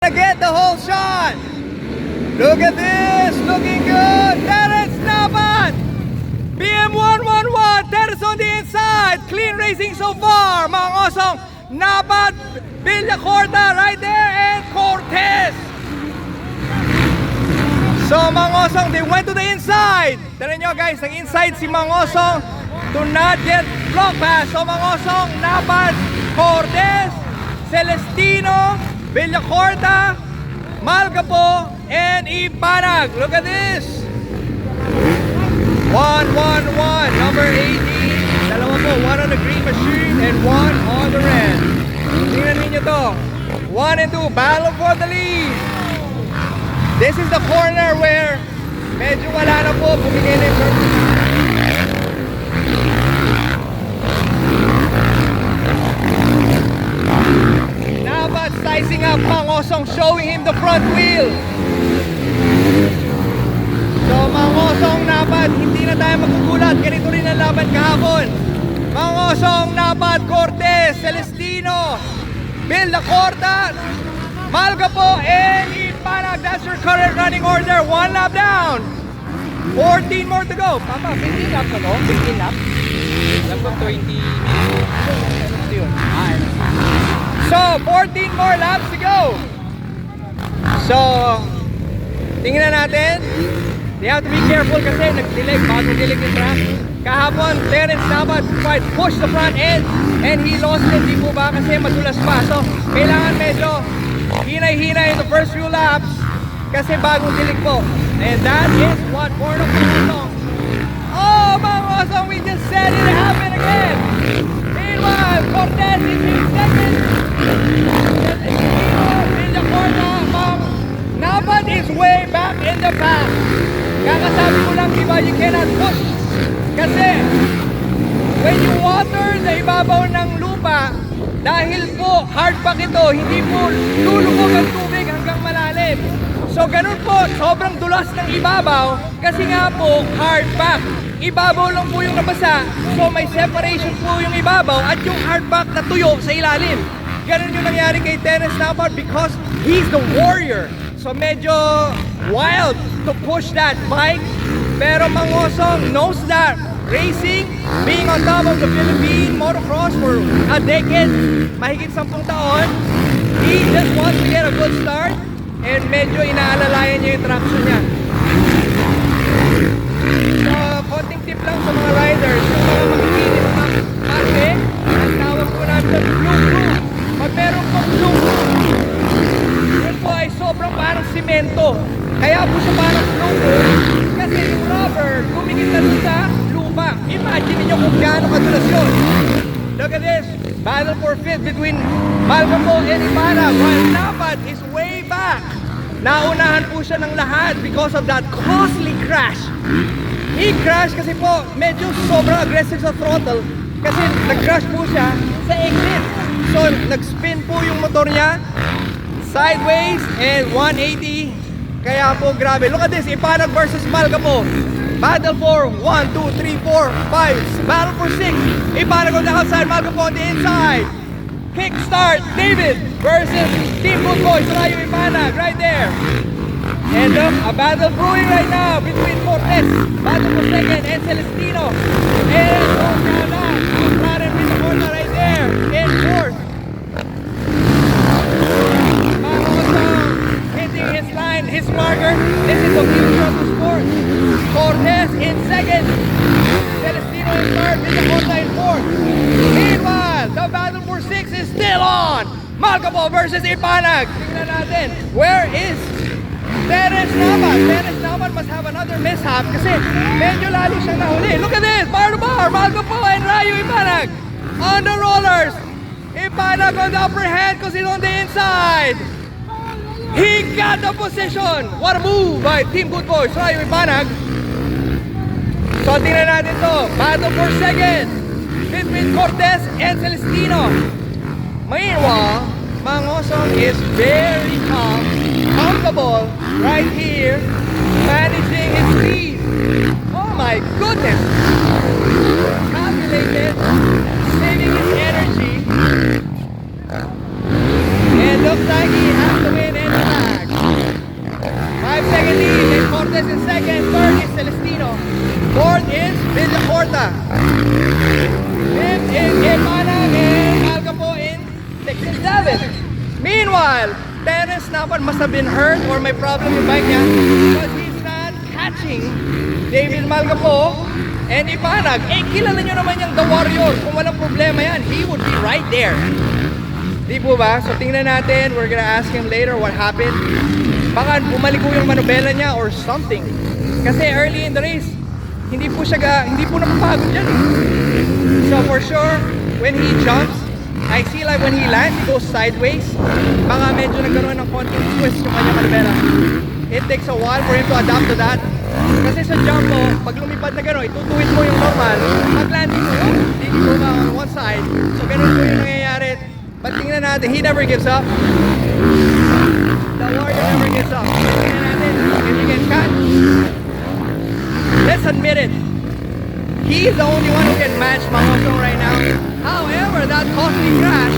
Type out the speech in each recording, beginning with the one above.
Get the whole shot. Look at this, looking good. Terrence Napat, BM111. Terrence on the inside. Clean racing so far. Mangosong, Napat, Villacorta right there, and Cortez. So Mangosong, they went to the inside. Tara nyo guys, ang inside si Mangosong to not get block pass. So Mangosong, Napat, Cortez, Celestino, Villacorta, Malgapo, and Ipanag. Look at this. 1-1-1, number 18. Dalawa po, one on the green machine and one on the red. Tingnan ninyo to. 1 and 2, battle for the lead. This is the corner where medyo wala na po. Bumigay na yung Napat sizing up Mangosong, showing him the front wheel. So Mangosong, Napat, hindi na tayo magugulat. Ganito rin ang laban kahapon. Mangosong, Napat, Cortez, Celestino, Villacorta, Malgapo, and Ipanag. That's your current running order. 1 lap down. 14 more to go. Papa, 15 laps na to? 15 laps? Alam ko 20. So, 14 more laps to go. So, tingnan natin. They have to be careful kasi nagdilig, bago dilig yung track. Kahapon, Terrence Napat tried to push the front end and he lost it. Di po ba? Kasi madulas pa. So, kailangan medyo hinay-hinay in the first few laps kasi bagong dilig po. And that is what Bornok Mangosong. Oh, Mangosong, we just said it happened again. Meanwhile, Cortez is in second. Napat is way back in the pack. Kakasabi ko lang, diba, you cannot push. Kasi, when you water sa ibabaw ng lupa, dahil po hard pack ito, hindi po lulubog ang tubig hanggang malalim. So ganun po, sobrang dulas ng ibabaw kasi nga po hard pack. Ibabaw lang po yung nabasa, so may separation po yung ibabaw at yung hard pack na tuyo sa ilalim. Ganun yung nangyari kay Terrence Napat because he's the warrior. So medyo wild to push that bike. Pero Mangosong knows that racing, being on top of the Philippine motocross for a decade, mahigit 10 taon, he just wants to get a good start and medyo inaalalayan niya yung traction niya. So, konting tip lang sa mga riders, yung mga makikinis na kasi, ang tawag ko namin sa blue crew. Pag meron pong blue crew, yun po ay sobrang parang simento. Kaya po siya parang blue crew kasi yung rubber, kumikit na sa lupa. Imagine niyo kung gaano kadulas yun. Look at this, battle for fifth between Malgapo and Ipanag while Napat is way back. Naunahan po siya ng lahat because of that costly crash. He crashed kasi po medyo sobrang aggressive sa throttle kasi nag-crash po siya sa exit. So nag-spin po yung motor niya sideways and 180. Kaya po grabe. Look at this, Ipanag versus Malgapo. Battle for 1, 2, 3, 4, 5. Battle for 6. Ipanag on the outside, Malgapo on the inside. Kick start, David versus Team Good Boys. Rayo Ipanag right there. And a battle brewing right now between Cortez, battle for second, and Celestino. And Rod and Villacorta right there in fourth. Mangosong hitting his line, his marker. This is the future of the sport. Cortez in second, Celestino in third, Villacorta in fourth. Meanwhile, the battle for 6 is still on. Malgapo versus Ipanag. Tingnan natin, where is Terrence Napat? Terrence Napat must have another mishap kasi medyo lalo siyang nahuli. Look at this, bar to bar, Malgapo and Rayo Ipanag on the rollers. Ipanag on the upper hand because he's on the inside. He got the position. What a move by Team Good Boys, Rayo Ipanag. So tingnan natin to, battle for second between Cortez and Celestino. Meanwhile, Mangosong is very calm, comfortable right here, managing his speed. Oh my goodness! Calculated, saving his energy. And looks like he has to win and Porta. In Manang and Alcapo in 6 and 7. Meanwhile, Terrence Napat must have been hurt or may problem yung bike niya because he's not catching David Malgapo and Ipanag. Eh, kilala nyo naman yung The Warrior. Kung walang problema yan, he would be right there. Di po ba? So tingnan natin. We're gonna ask him later what happened. Baka bumalik po yung manubela niya or something. Kasi early in the race, hindi po napapagod dyan. So for sure, when he jumps, I see like when he lands, he goes sideways. Baka medyo nagkaroon ng konting twist yung kanyang manubela. It takes a while for him to adapt to that. Kasi sa jump mo, pag lumipad na gano'n, itutuwid mo yung normal. Pag landing mo, hindi go ka on one side. So gano'n po yung nangyayari. But tingnan natin, he never gives up. The Warrior never gives up. Tingnan natin, if he can catch. Let's admit it. He's the only one who can match Mangosong right now. However, that costly crash,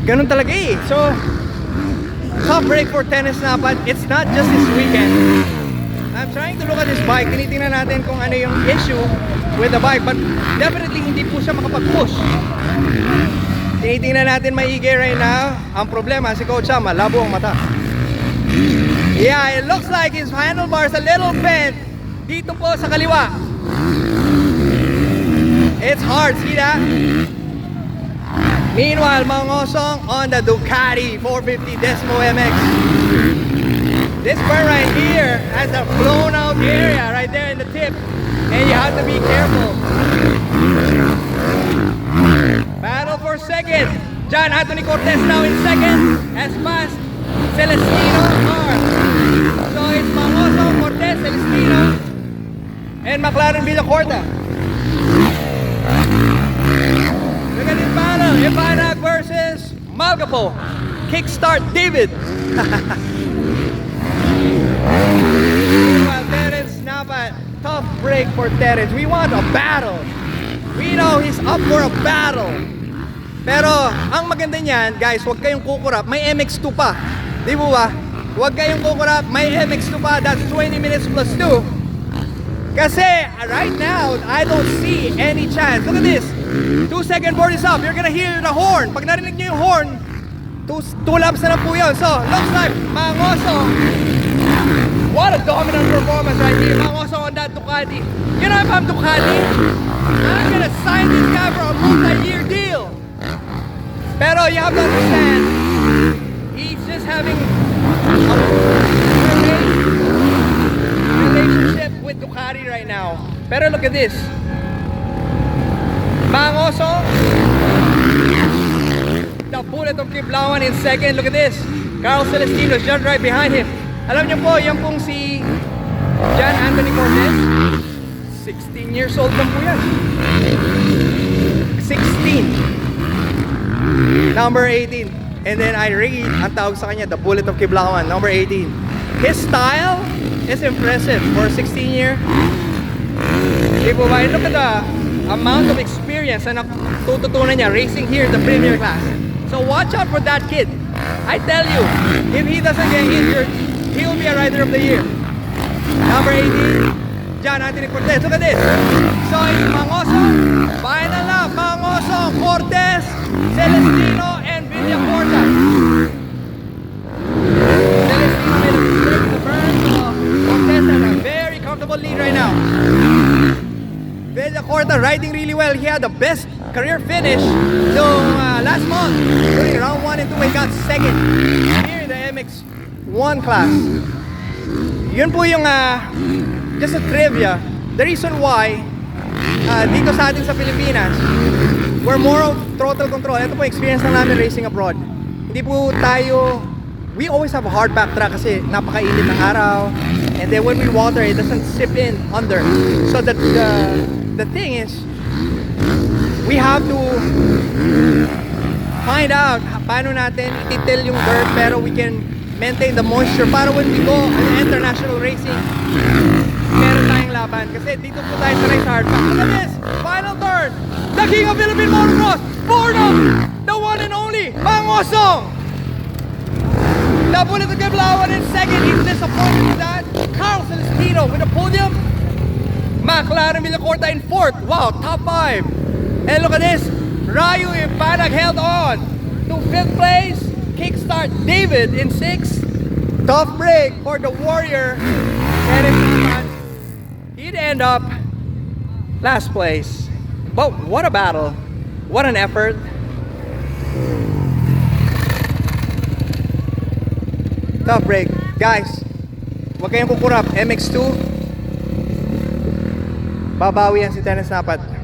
ganun talaga eh. So, tough break for Terrence Napat. It's not just this weekend. I'm trying to look at this bike. Tinitingnan natin kung ano yung issue with the bike. But definitely hindi po siya makapag-push. Tinitingnan natin maigi right now. Ang problema, si Coach Sam, malabo ang mata. Yeah, it looks like his handlebars a little bent dito po sa kaliwa. It's hard, see that? Meanwhile, Mangosong on the Ducati 450 Desmo MX. This part right here has a blown out area right there in the tip, and you have to be careful. Battle for second. John Anthony Cortez now in second, as past Celestino R. So it's Mangosong, Cortez, Celestino, and McLaren Villacorta. Look at this battle. Ipanag versus Malgapo. Kickstart David. Meanwhile, Terrence Napat. Tough break for Terrence. We want a battle. We know he's up for a battle. Pero ang maganda niyan, guys, huwag kayong kukurap. May MX2 pa. Di ba ba? Huwag kayong kukurap. May MX2 pa. That's 20 minutes plus 2. Kasi right now, I don't see any chance. Look at this. 2-second board is up. You're gonna hear the horn. Pag narinig niyo yung horn, two laps na lang po yun. So, looks like Mangosong. What a dominant performance right here. Mangosong on that Ducati. You know, if I'm Ducati, I'm gonna sign this guy for a multi-year deal. Pero you have to understand, he's just having a relationship with Ducati right now. Pero look at this. Mangosong, the bullet of Kiblawan in second. Look at this. Carl Celestino is just right behind him. Alam niyo po, yan pong si John Anthony Cortez. 16 years old lang po yan. 16. Number 18. And then I read, ang tawag sa kanya, the bullet of Kiblawan, number 18. His style is impressive for a 16-year. Look at the amount of experience na natututunan niya racing here in the premier class. So watch out for that kid. I tell you, if he doesn't get injured, he will be a rider of the year. Number 18, John Anthony Cortez. Look at this. So it's Mangosong, final lap, Mangosong, Cortez, Celestino, and Villacorta. Celestino made a mistake in the burn, so Cortez has a very comfortable lead right now. Villacorta riding really well. He had the best career finish so last month. During round 1 and 2, he got second here in the MX1 class. Yun po yung just a trivia. The reason why dito sa atin sa Pilipinas, we're more of throttle control. Ito po experience na namin racing abroad. Hindi po tayo, we always have a hard backtrack kasi napakainit ng araw. And then when we water, it doesn't sip in under. So the thing is, we have to find out paano natin ititil yung dirt pero we can maintain the moisture para when we go on international racing, meron tayong laban. Kasi dito po tayo sanay sa hard pack. Look at this! Final turn! The King of Philippine Motocross! Bornok! The one and only Mangosong! The bullet of Kiblawan in second. He's disappointed with that. Carl Celestino with a podium. McLaren Villacorta in 4th. Wow, top 5. And look at this. Rayo Ipanag held on to 5th place. Kickstart David in 6th. Tough break for the Warrior. Terrence Napat. He'd end up last place. But what a battle. What an effort. Tough break. Guys, huwag kayong kukurap. MX2. Babawi yan si Terrence Napat.